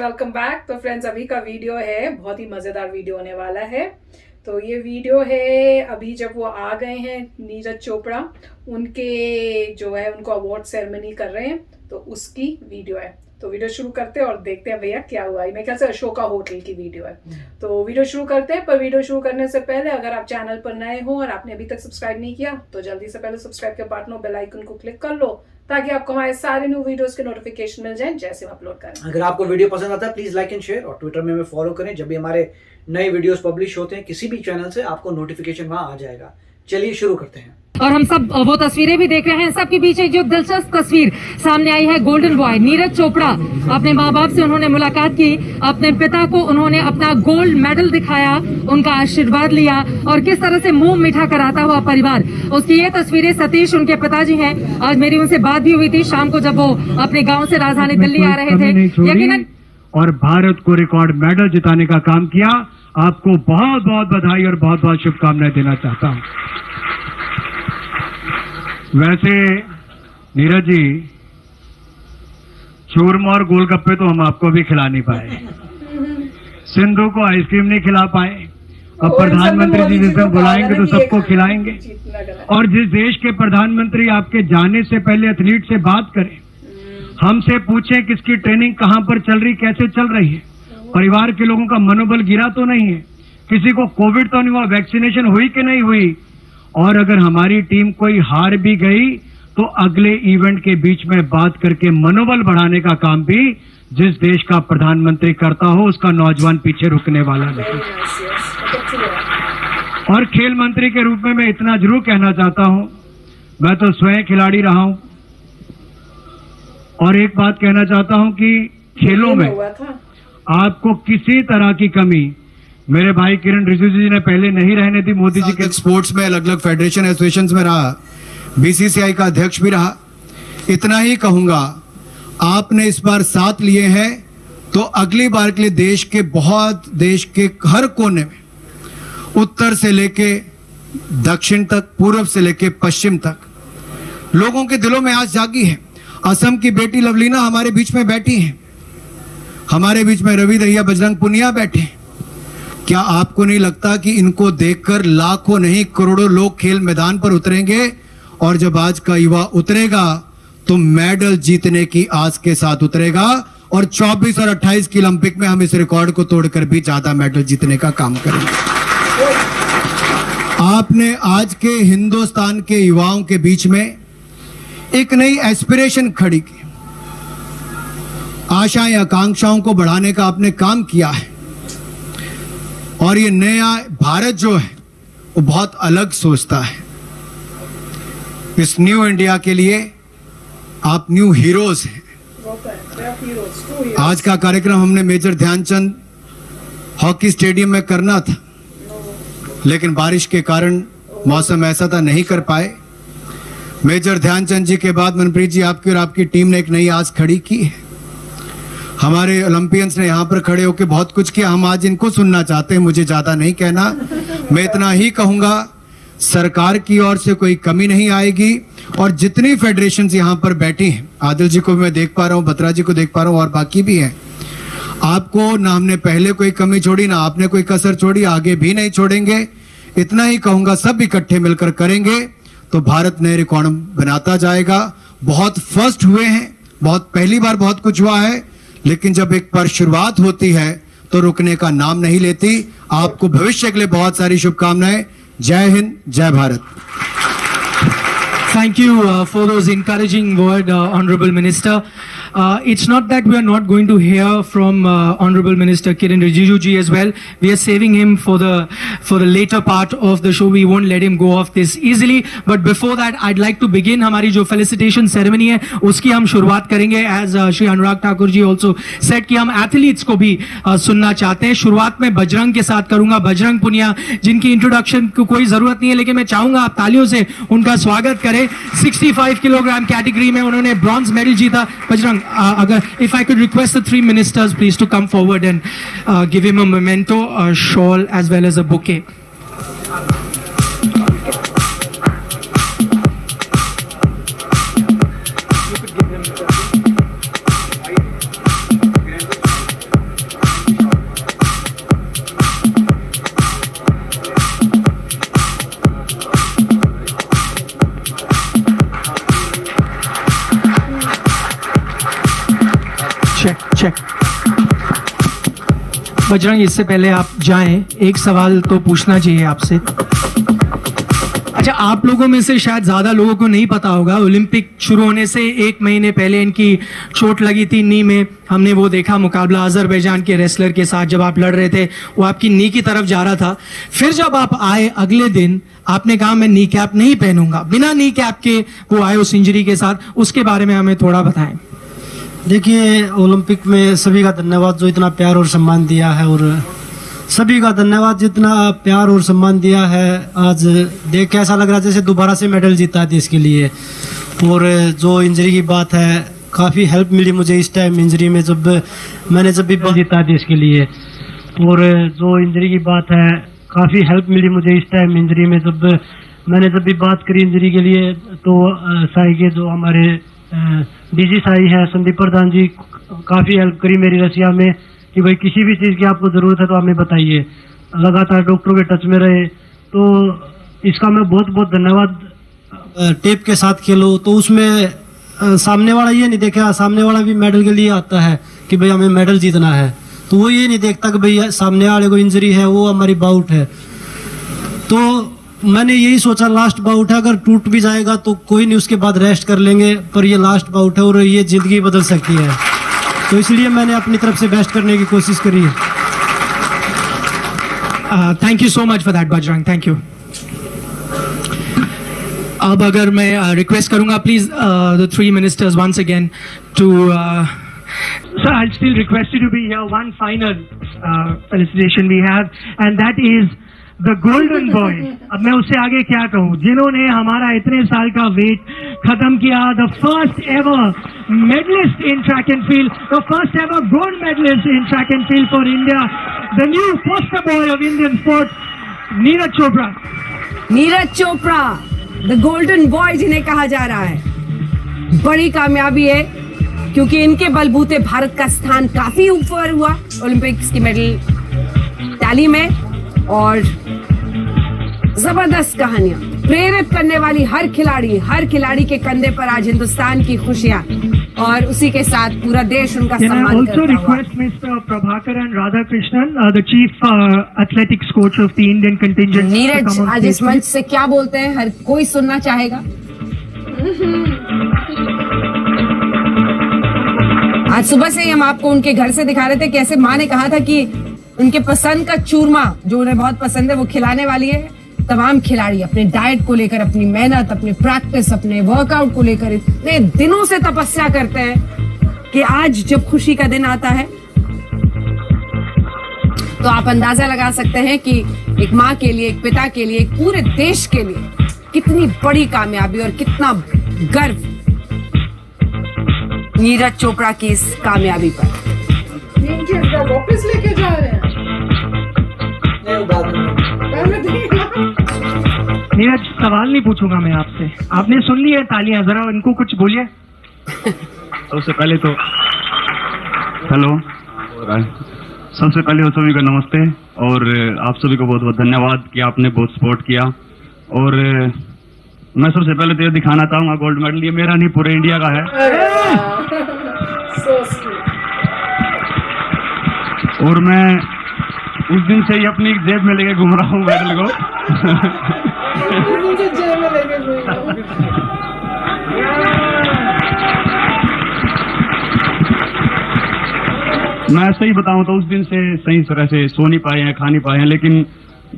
Welcome back. तो friends, अभी का वीडियो है बहुत ही मज़ेदार वीडियो होने वाला है। तो ये वीडियो है अभी जब वो आ गए हैं नीरज चोपड़ा, उनके जो है उनको अवार्ड सेरेमनी कर रहे हैं, तो उसकी वीडियो है। तो वीडियो शुरू करते हैं और देखते हैं भैया क्या हुआ। मेरे ख्याल से अशोका होटल की वीडियो है। तो वीडियो शुरू करते हैं, पर वीडियो शुरू करने से पहले अगर आप चैनल पर नए हो और आपने अभी तक सब्सक्राइब नहीं किया तो जल्दी से पहले सब्सक्राइब के बटन और बेल आइकन को क्लिक कर लो, ताकि आपको हमारे सारे न्यू वीडियोस के नोटिफिकेशन मिल जाएं जैसे हम अपलोड करें। अगर आपको वीडियो पसंद आता है प्लीज लाइक एंड शेयर, और ट्विटर में हमें फॉलो करें। जब भी हमारे नए वीडियोस पब्लिश होते हैं किसी भी चैनल से, आपको नोटिफिकेशन वहां आ जाएगा। चलिए शुरू करते हैं। और हम सब वो तस्वीरें भी देख रहे हैं। सबके पीछे जो दिलचस्प तस्वीर सामने आई है, गोल्डन बॉय नीरज चोपड़ा। अपने माँ बाप से उन्होंने मुलाकात की, अपने पिता को उन्होंने अपना गोल्ड मेडल दिखाया, उनका आशीर्वाद लिया, और किस तरह से मुंह मीठा कराता हुआ परिवार। उसकी ये तस्वीरें, सतीश उनके पिताजी हैं। आज मेरी उनसे बात भी हुई थी शाम को, जब वो अपने गाँव से राजधानी दिल्ली आ रहे थे। यकीनन और भारत को रिकॉर्ड मेडल जिताने का काम किया। आपको बहुत बहुत बधाई और बहुत बहुत शुभकामनाएं देना चाहता हूं। वैसे नीरज जी, चूरमा और गोलगप्पे तो हम आपको भी खिला नहीं पाए, सिंधु को आइसक्रीम नहीं खिला पाए। अब प्रधानमंत्री जी जिस दिन बुलाएंगे तो सबको खिलाएंगे। और जिस देश के प्रधानमंत्री आपके जाने से पहले एथलीट से बात करें, हमसे पूछें किसकी ट्रेनिंग कहां पर चल रही, कैसे चल रही है, परिवार के लोगों का मनोबल गिरा तो नहीं है, किसी को कोविड तो नहीं हुआ, वैक्सीनेशन हुई कि नहीं हुई, और अगर हमारी टीम कोई हार भी गई तो अगले इवेंट के बीच में बात करके मनोबल बढ़ाने का काम भी जिस देश का प्रधानमंत्री करता हो, उसका नौजवान पीछे रुकने वाला नहीं। और खेल मंत्री के रूप में मैं इतना जरूर कहना चाहता हूं, मैं तो स्वयं खिलाड़ी रहा हूं, और एक बात कहना चाहता हूं कि खेलों में आपको किसी तरह की कमी मेरे भाई किरण रिजिजू जी ने पहले नहीं रहने दी। मोदी जी के स्पोर्ट्स में अलग अलग फेडरेशन एसोसिएशन में रहा, बीसीसीआई का अध्यक्ष भी रहा। इतना ही कहूंगा, आपने इस बार साथ लिए हैं तो अगली बार के लिए देश के हर कोने में, उत्तर से लेके दक्षिण तक, पूर्व से लेके पश्चिम तक, लोगों के दिलों में आज जागी है। असम की बेटी लवलीना हमारे बीच में बैठी है, हमारे बीच में रवि दहिया, बजरंग पुनिया बैठे हैं। क्या आपको नहीं लगता कि इनको देखकर लाखों नहीं करोड़ों लोग खेल मैदान पर उतरेंगे, और जब आज का युवा उतरेगा तो मेडल जीतने की आस के साथ उतरेगा, और 24 और 28 की ओलंपिक में हम इस रिकॉर्ड को तोड़कर भी ज्यादा मेडल जीतने का काम करेंगे। आपने आज के हिंदुस्तान के युवाओं के बीच में एक नई एस्पिरेशन खड़ी की, आशाएं आकांक्षाओं को बढ़ाने का आपने काम किया है। और ये नया भारत जो है वो बहुत अलग सोचता है। इस न्यू इंडिया के लिए आप न्यू हीरोज हैं। आज का कार्यक्रम हमने मेजर ध्यानचंद हॉकी स्टेडियम में करना था, लेकिन बारिश के कारण मौसम ऐसा था, नहीं कर पाए। मेजर ध्यानचंद जी के बाद मनप्रीत जी, आपकी और आपकी टीम ने एक नई आस खड़ी की है। हमारे ओलंपियंस ने यहाँ पर खड़े होकर बहुत कुछ किया, हम आज इनको सुनना चाहते हैं। मुझे ज्यादा नहीं कहना, मैं इतना ही कहूंगा, सरकार की ओर से कोई कमी नहीं आएगी। और जितनी फेडरेशन यहाँ पर बैठी हैं, आदिल जी को भी मैं देख पा रहा हूँ, बत्रा जी को देख पा रहा हूँ, और बाकी भी हैं, आपको ना हमने पहले कोई कमी छोड़ी, ना आपने कोई कसर छोड़ी, आगे भी नहीं छोड़ेंगे। इतना ही कहूंगा, सब इकट्ठे मिलकर करेंगे तो भारत नए रिकॉर्ड बनाता जाएगा। बहुत फर्स्ट हुए हैं, बहुत पहली बार बहुत कुछ हुआ है, लेकिन जब एक बार शुरुआत होती है तो रुकने का नाम नहीं लेती। आपको भविष्य के लिए बहुत सारी शुभकामनाएं। जय हिंद, जय Bharat. Thank you for those encouraging words, Honorable Minister. It's not that we are not going to hear from Honorable Minister Kiren Rijiju ji as well. We are saving him for the later part of the show. We won't let him go off this easily. But before that, I'd like to begin हमारी जो felicitation ceremony है उसकी हम शुरुआत करेंगे. As Shri Anurag Thakur ji also said कि हम athletes को भी सुनना चाहते हैं. शुरुआत में बजरंग के साथ करूंगा, बजरंग पुनिया, जिनकी इंट्रोडक्शन को कोई जरूरत नहीं है, लेकिन मैं चाहूंगा आप तालियों से उनका स्वागत करें। 65 किलोग्राम कैटेगरी में उन्होंने ब्रॉन्ज मेडल जीता। बजरंग, अगर if I could request the three ministers please to come forward and give him a memento, a shawl as well as a bouquet. Check. Bajrang, इससे पहले आप जाएं, एक सवाल तो पूछना चाहिए आपसे। अच्छा, आप लोगों में से शायद ज्यादा लोगों को नहीं पता होगा, ओलंपिक शुरू होने से 1 महीने पहले इनकी चोट लगी थी नी में। हमने वो देखा मुकाबला अजरबैजान के रेसलर के साथ, जब आप लड़ रहे थे वो आपकी नी की तरफ जा रहा था। फिर जब आप आए अगले दिन, आपने कहा मैं नी कैप नहीं पहनूंगा, बिना नी कैप के वो आए उस इंजरी के साथ। उसके बारे में हमें थोड़ा बताएं। देखिए, ओलंपिक में सभी का धन्यवाद जो इतना प्यार और सम्मान दिया है, और सभी का धन्यवाद जितना प्यार और सम्मान दिया है। आज देख के ऐसा लग रहा है जैसे दोबारा से मेडल जीता है देश के लिए। और जो इंजरी की बात है, काफ़ी हेल्प मिली मुझे इस टाइम इंजरी में, जब भी जीता है देश के लिए। और जो इंजरी की बात है, काफ़ी हेल्प मिली मुझे इस टाइम इंजरी में, जब भी बात करी इंजरी के लिए, तो साई के जो हमारे डीजी साई है संदीप प्रधान जी, काफ़ी हेल्प करी मेरी रसिया में कि भाई किसी भी चीज़ की आपको ज़रूरत है तो हमें बताइए। लगातार डॉक्टरों के टच में रहे, तो इसका मैं बहुत बहुत धन्यवाद। टेप के साथ खेलो तो उसमें सामने वाला ये नहीं देखा, सामने वाला भी मेडल के लिए आता है कि भाई हमें मेडल जीतना है, तो वो ये नहीं देखता कि भाई सामने वाले को इंजरी है, वो हमारी बाउट है। तो मैंने यही सोचा लास्ट बाउट है, अगर टूट भी जाएगा तो कोई नहीं, उसके बाद रेस्ट कर लेंगे, पर ये लास्ट बाउट है और ये ज़िंदगी बदल सकती है, तो इसलिए मैंने अपनी तरफ से बेस्ट करने की कोशिश करी है। Thank you so much for that Bajrang, thank you. अब अगर मैं रिक्वेस्ट करूंगा please the 3 ministers once again to Sir, I'll still request you to be here. One final felicitation we have, and that is the golden boy. अब मैं उससे आगे क्या कहूँ, जिन्होंने हमारा इतने साल का वेट खत्म किया, the first ever medalist in track and field, the first ever gold medalist in track and field for India, the new poster boy of Indian sports, Neeraj Chopra. Neeraj Chopra the golden boy जिन्हें कहा जा रहा है, बड़ी कामयाबी है क्योंकि इनके बलबूते भारत का स्थान काफी ऊपर हुआ ओलंपिक्स की मेडल टैली में। और जबरदस्त कहानियां प्रेरित करने वाली, हर खिलाड़ी के कंधे पर आज हिंदुस्तान की खुशियां, और उसी के साथ पूरा देश उनका सम्मान करता हुआ। Also request Mr. Prabhakaran Radhakrishnan, the chief athletics coach of the Indian contingent. Neeraj आज इस मंच से क्या बोलते हैं, हर कोई सुनना चाहेगा। आज सुबह से ही हम आपको उनके घर से दिखा रहे थे, कैसे माँ ने कहा था कि उनके पसंद का चूरमा जो उन्हें बहुत पसंद है वो खिलाने वाली है। तमाम खिलाड़ी अपने डाइट को लेकर, अपनी मेहनत, अपनी प्रैक्टिस, अपने वर्कआउट को लेकर इतने दिनों से तपस्या करते हैं कि आज जब खुशी का दिन आता है तो आप अंदाजा लगा सकते हैं कि एक माँ के लिए, एक पिता के लिए, एक पूरे देश के लिए कितनी बड़ी कामयाबी और कितना गर्व नीरज चोपड़ा की इस कामयाबी पर। वापस लेके जा रहे हैं। नीरज, सवाल नहीं पूछूंगा मैं आपसे, आपने सुन ली है तालियां, जरा इनको कुछ बोलिए। सबसे पहले तो हेलो, सबसे पहले तो सभी को नमस्ते, और आप सभी को बहुत बहुत धन्यवाद कि आपने बहुत सपोर्ट किया। और मैं सबसे पहले तो ये दिखाना चाहूंगा गोल्ड मेडल ये मेरा नहीं, पूरे इंडिया का है। और मैं उस दिन से ही अपनी जेब में लेके घूम रहा हूँ मेडल को। मैं सही बताऊं तो उस दिन से सही तरह से सो नहीं पाए हैं, खा नहीं पाए हैं, लेकिन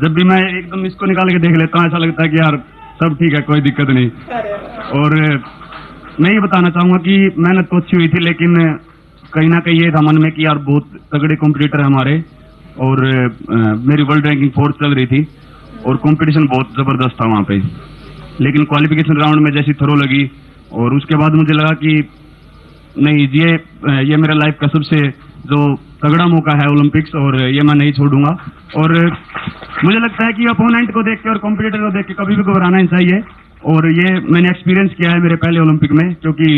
जब भी मैं एकदम इसको निकाल के देख लेता हूँ ऐसा लगता है कि यार सब ठीक है, कोई दिक्कत नहीं। और मैं ये बताना चाहूंगा कि मेहनत तो अच्छी हुई थी, लेकिन कहीं ना कहीं ये था मन में कि यार बहुत तगड़े कॉम्पिटिटर है हमारे, और मेरी वर्ल्ड रैंकिंग 4th चल रही थी और कंपटीशन बहुत ज़बरदस्त था वहाँ पे। लेकिन क्वालिफिकेशन राउंड में जैसी थ्रो लगी और उसके बाद मुझे लगा कि नहीं, ये मेरा लाइफ का सबसे जो तगड़ा मौका है ओलंपिक्स, और ये मैं नहीं छोड़ूंगा। और मुझे लगता है कि अपोनेंट को देख के और कॉम्पिटिटर को देख के कभी भी घबराना नहीं चाहिए, और ये मैंने एक्सपीरियंस किया है मेरे पहले ओलंपिक में, क्योंकि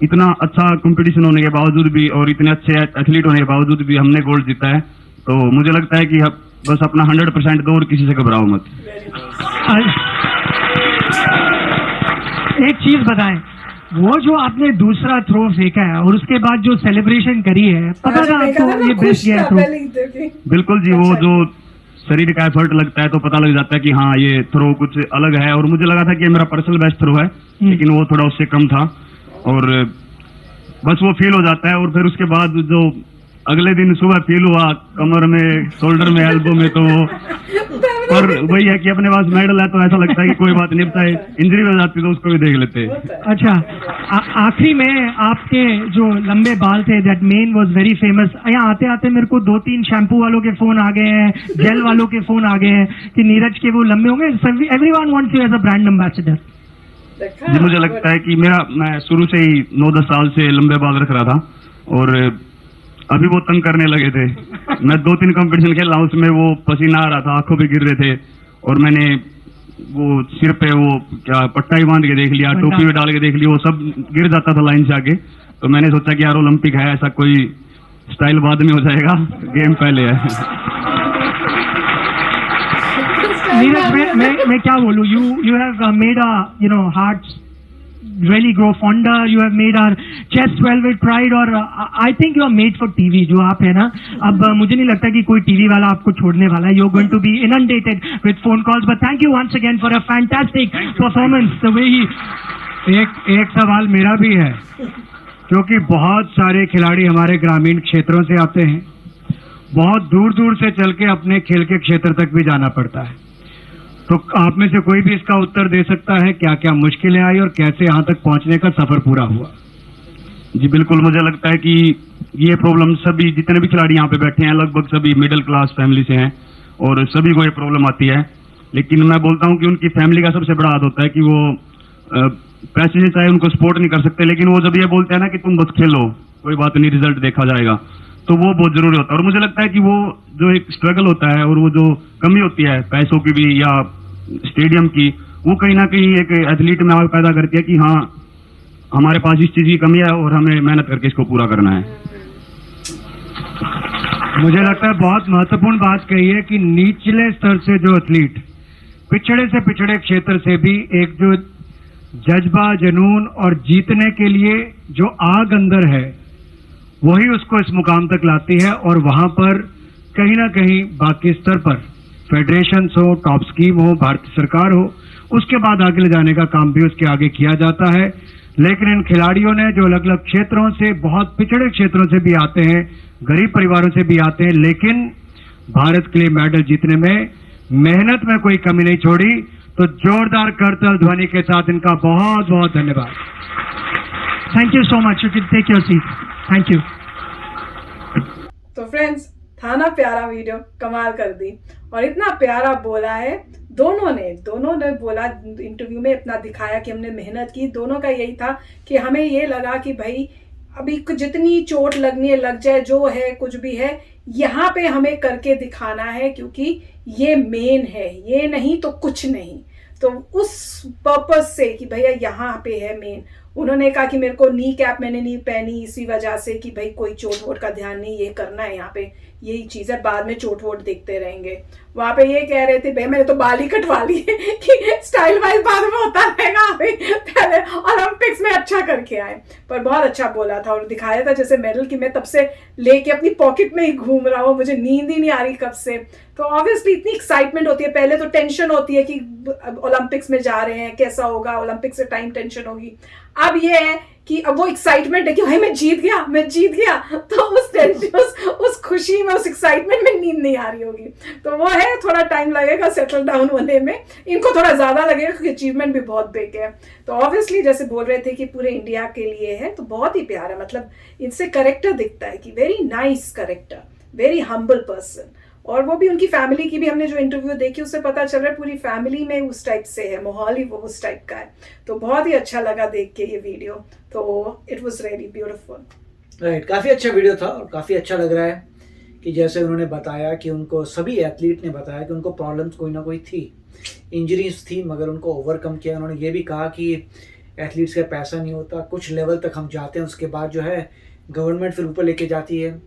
इतना अच्छा कंपटीशन होने के बावजूद भी और इतने अच्छे एथलीट होने के बावजूद भी हमने गोल्ड जीता है। तो मुझे लगता है कि बस अपना 100% दो और किसी से घबराओ मत। एक चीज बताएं, वो जो आपने दूसरा थ्रो फेंका है और उसके बाद जो सेलिब्रेशन करी है, पता था आपको ये बेस्ट गया थ्रो? बिल्कुल जी, वो जो शरीर का एफर्ट लगता है तो पता लग जाता है कि हाँ ये थ्रो कुछ अलग है, और मुझे लगा था कि मेरा पर्सनल बेस्ट थ्रो है, लेकिन वो थोड़ा उससे कम था, और बस वो फील हो जाता है। और फिर उसके बाद जो अगले दिन सुबह फील हुआ कमर में, शोल्डर में, एल्बो में, तो पर वही है कि अपने पास मेडल है तो ऐसा लगता है कि कोई बात नहीं, है इंजरी हो जाती तो उसको भी देख लेते। अच्छा, आखिरी में आपके जो लंबे बाल थे, that main was very famous. यहाँ आते आते मेरे को 2-3 शैम्पू वालों के फोन आ गए हैं, जेल वालों के फोन आ गए हैं कि नीरज के वो लंबे होंगे। Everyone wants you as a brand ambassador. जी, मुझे लगता है कि मैं शुरू से ही 9-10 साल से लंबे बाल रख रहा था, और अभी वो तंग करने लगे थे। मैं 2-3 कंपटीशन खेल रहा हूँ, उसमें वो पसीना आ रहा था, आंखों पे गिर रहे थे, और मैंने वो सिर पे वो क्या पट्टा ही बांध के देख लिया, टोपी में डाल के देख लिया, वो सब गिर जाता था लाइन से आके। तो मैंने सोचा कि यार ओलंपिक है, ऐसा कोई स्टाइल बाद में हो जाएगा, गेम पहले है। नीरज, मैं क्या बोलूं, you have made a hearts really grow fonder. You have made our chest swell with pride, और I think you are made for TV. जो आप है ना, अब मुझे नहीं लगता कि कोई टीवी वाला आपको छोड़ने वाला है. You're going to be inundated with phone calls, but thank you once again for a fantastic performance. The way he एक सवाल मेरा भी है, क्योंकि बहुत सारे खिलाड़ी हमारे ग्रामीण क्षेत्रों से आते हैं, बहुत दूर दूर से चल के अपने खेल के क्षेत्र तक भी जाना पड़ता है, तो आप में से कोई भी इसका उत्तर दे सकता है क्या क्या मुश्किलें आई और कैसे यहाँ तक पहुँचने का सफर पूरा हुआ? जी बिल्कुल, मुझे लगता है कि ये प्रॉब्लम सभी जितने भी खिलाड़ी यहाँ पे बैठे हैं लगभग सभी मिडिल क्लास फैमिली से हैं, और सभी को ये प्रॉब्लम आती है। लेकिन मैं बोलता हूँ कि उनकी फैमिली का सबसे बड़ा हाथ होता है कि वो पैसे से चाहे उनको सपोर्ट नहीं कर सकते, लेकिन वो जब ये बोलते हैं ना कि तुम बस खेलो, कोई बात नहीं, रिजल्ट देखा जाएगा, तो वो बहुत जरूरी होता है। और मुझे लगता है कि वो जो एक स्ट्रगल होता है और वो जो कमी होती है पैसों की भी या स्टेडियम की, वो कहीं ना कहीं एक एथलीट में आग पैदा करती है कि हाँ हमारे पास इस चीज की कमी है और हमें मेहनत करके इसको पूरा करना है। मुझे लगता है बहुत महत्वपूर्ण बात कही है कि निचले स्तर से जो एथलीट, पिछड़े से पिछड़े क्षेत्र से भी एक जो जज्बा, जुनून और जीतने के लिए जो आग अंदर है, वही उसको इस मुकाम तक लाती है। और वहां पर कहीं ना कहीं बाकी स्तर पर फेडरेशन हो, टॉप स्कीम हो, भारत सरकार हो, उसके बाद आगे ले जाने का काम भी उसके आगे किया जाता है। लेकिन इन खिलाड़ियों ने जो अलग अलग क्षेत्रों से, बहुत पिछड़े क्षेत्रों से भी आते हैं, गरीब परिवारों से भी आते हैं, लेकिन भारत के लिए मेडल जीतने में मेहनत में कोई कमी नहीं छोड़ी। तो जोरदार करताल ध्वनि के साथ इनका बहुत बहुत धन्यवाद। Thank you so much, you can take your seat. Thank you. तो फ्रेंड्स, था ना प्यारा वीडियो, कमाल कर दी, और इतना प्यारा बोला है दोनों ने बोला इंटरव्यू में, अपना दिखाया कि हमने मेहनत की। दोनों का यही था कि हमें ये लगा कि भाई अभी जितनी चोट लगनी है लग जाए, जो है कुछ भी है, यहाँ पे हमें करके दिखाना है, क्योंकि ये मेन है, ये नहीं तो कुछ नहीं। तो उस पर्पस से कि भैया यहाँ पे है मेन, उन्होंने कहा कि मेरे को नी कैप मैंने नहीं पहनी इसी वजह से कि भाई कोई चोट वोट का ध्यान नहीं, ये करना है यहाँ पे, यही चीज़ है, बाद में चोट वोट देखते रहेंगे। वहाँ पे ये कह रहे थे भाई मैंने तो बाल ही कटवा लिए कि स्टाइल वाइज बाद में होता रहेगा, अभी पहले ओलंपिक्स में अच्छा करके आए। पर बहुत अच्छा बोला था और दिखाया था जैसे मेडल की मैं तब से लेके अपनी पॉकेट में ही घूम रहा हूँ, मुझे नींद ही नहीं आ रही कब से। तो ऑब्वियसली इतनी एक्साइटमेंट होती है, पहले तो टेंशन होती है कि ओलंपिक्स में जा रहे हैं, कैसा होगा, ओलंपिक्स से टाइम टेंशन होगी। अब ये है कि अब वो एक्साइटमेंट है कि भाई मैं जीत गया, तो उस टेंशन, उस खुशी में, उस एक्साइटमेंट में नींद नहीं आ रही होगी। तो वो है, थोड़ा टाइम लगेगा सेटल डाउन होने में, इनको थोड़ा ज्यादा लगेगा क्योंकि अचीवमेंट भी बहुत बिग है। तो ऑब्वियसली जैसे बोल रहे थे कि पूरे इंडिया के लिए है, तो बहुत ही प्यारा, मतलब इनसे करेक्टर दिखता है कि very nice character, very humble person. और वो भी उनकी फैमिली की भी हमने जो इंटरव्यू देखी उससे पता चल रहा है पूरी फैमिली में उस टाइप से है, माहौल ही वो उस टाइप का है। तो बहुत ही अच्छा लगा देख के ये वीडियो, तो it was really beautiful. Right, काफ़ी अच्छा वीडियो था और काफ़ी अच्छा लग रहा है कि जैसे उन्होंने बताया कि उनको, सभी एथलीट ने बताया कि उनको प्रॉब्लम्स कोई ना कोई थी, इंजरीज थी, मगर उनको ओवरकम किया। उन्होंने ये भी कहा कि एथलीट्स का पैसा नहीं होता, कुछ लेवल तक हम जाते हैं, उसके बाद जो है गवर्नमेंट फिर ऊपर लेके जाती है,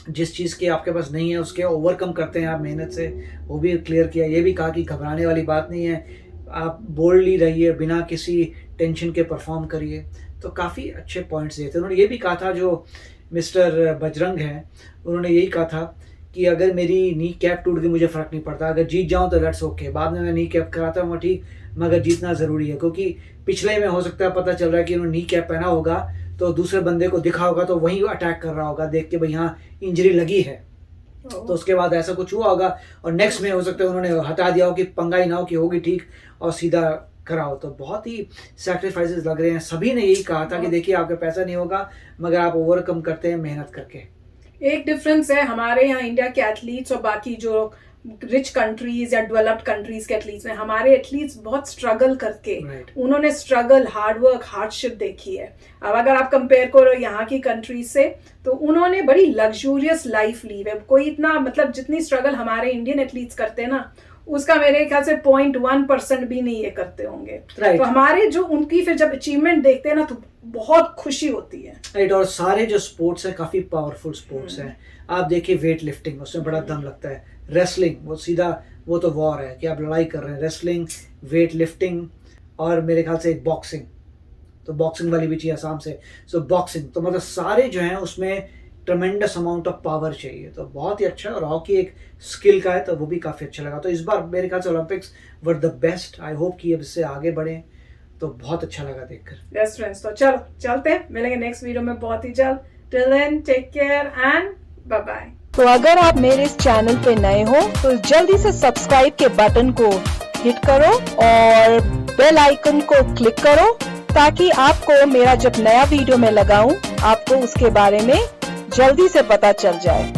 जिस चीज़ के आपके पास नहीं है उसके ओवरकम करते हैं आप मेहनत से, वो भी क्लियर किया। ये भी कहा कि घबराने वाली बात नहीं है, आप बोल्डली रहिए, बिना किसी टेंशन के परफॉर्म करिए। तो काफ़ी अच्छे पॉइंट्स दिए थे। उन्होंने ये भी कहा था, जो मिस्टर बजरंग हैं उन्होंने यही कहा था कि अगर मेरी नी कैप टूट गई मुझे फ़र्क नहीं पड़ता, अगर जीत जाऊँ तो लेट्स ओके, बाद में मैं नी कैप कराता हूँ ठीक, मगर जीतना ज़रूरी है। क्योंकि पिछले में हो सकता है पता चल रहा है कि उन्होंने नी कैप पहना होगा तो दूसरे बंदे को दिखा होगा तो वही अटैक कर रहा होगा देख के भाई यहाँ इंजरी लगी है, तो उसके बाद ऐसा कुछ हुआ होगा और नेक्स्ट में हो सकता है उन्होंने हटा दिया हो कि पंगा ही ना हो कि होगी ठीक और सीधा कराओ। तो बहुत ही सैक्रिफाइसेस लग रहे हैं। सभी ने यही कहा था कि देखिए आपका पैसा नहीं होगा मगर आप ओवरकम करते हैं मेहनत करके। एक डिफरेंस है हमारे यहाँ इंडिया के एथलीट्स और बाकी जो रिच कंट्रीज या डेवलप्ड कंट्रीज के एथलीट्स में, हमारे एथलीट्स बहुत स्ट्रगल करके उन्होंने स्ट्रगल, हार्डवर्क, हार्डशिप देखी है। अब अगर आप कंपेयर करो यहाँ की कंट्रीज से तो उन्होंने बड़ी लग्जूरियस लाइफ ली है। कोई इतना मतलब जितनी स्ट्रगल हमारे इंडियन एथलीट्स करते हैं ना उसका मेरे ख्याल से 0.1% भी नहीं ये करते होंगे। तो हमारे जो उनकी फिर जब अचीवमेंट देखते हैं ना तो बहुत खुशी होती है। राइट। और सारे जो स्पोर्ट्स हैं काफ़ी पावरफुल स्पोर्ट्स हैं। आप देखिए वेट लिफ्टिंग, उसमें बड़ा दम लगता है। रेसलिंग वो सीधा वो तो वॉर है कि आप लड़ाई कर रहे हैं। रेसलिंग, वेट लिफ्टिंग और मेरे ख्याल से बॉक्सिंग, तो बॉक्सिंग वाली भी चाहिए आसाम से। सो बॉक्सिंग तो मतलब सारे जो हैं उसमें ट्रमेंडस अमाउंट ऑफ पावर चाहिए। तो बहुत ही अच्छा, और हॉकी एक स्किल का है तो वो भी काफ़ी अच्छा लगा। तो इस बार मेरे ख्याल से Olympics were the best. I hope कि अब इससे आगे बढ़ें, तो बहुत अच्छा लगा देखकर। यस फ्रेंड्स, तो चलो चलते हैं, मिलेंगे नेक्स्ट वीडियो में बहुत ही जल्द। Till then take care and bye bye. तो अगर आप मेरे इस चैनल पे नए हो तो जल्दी से सब्सक्राइब के बटन को हिट करो और बेल आइकन को क्लिक करो ताकि आपको मेरा जब नया वीडियो मैं लगाऊं आपको उसके बारे में जल्दी से पता चल जाए।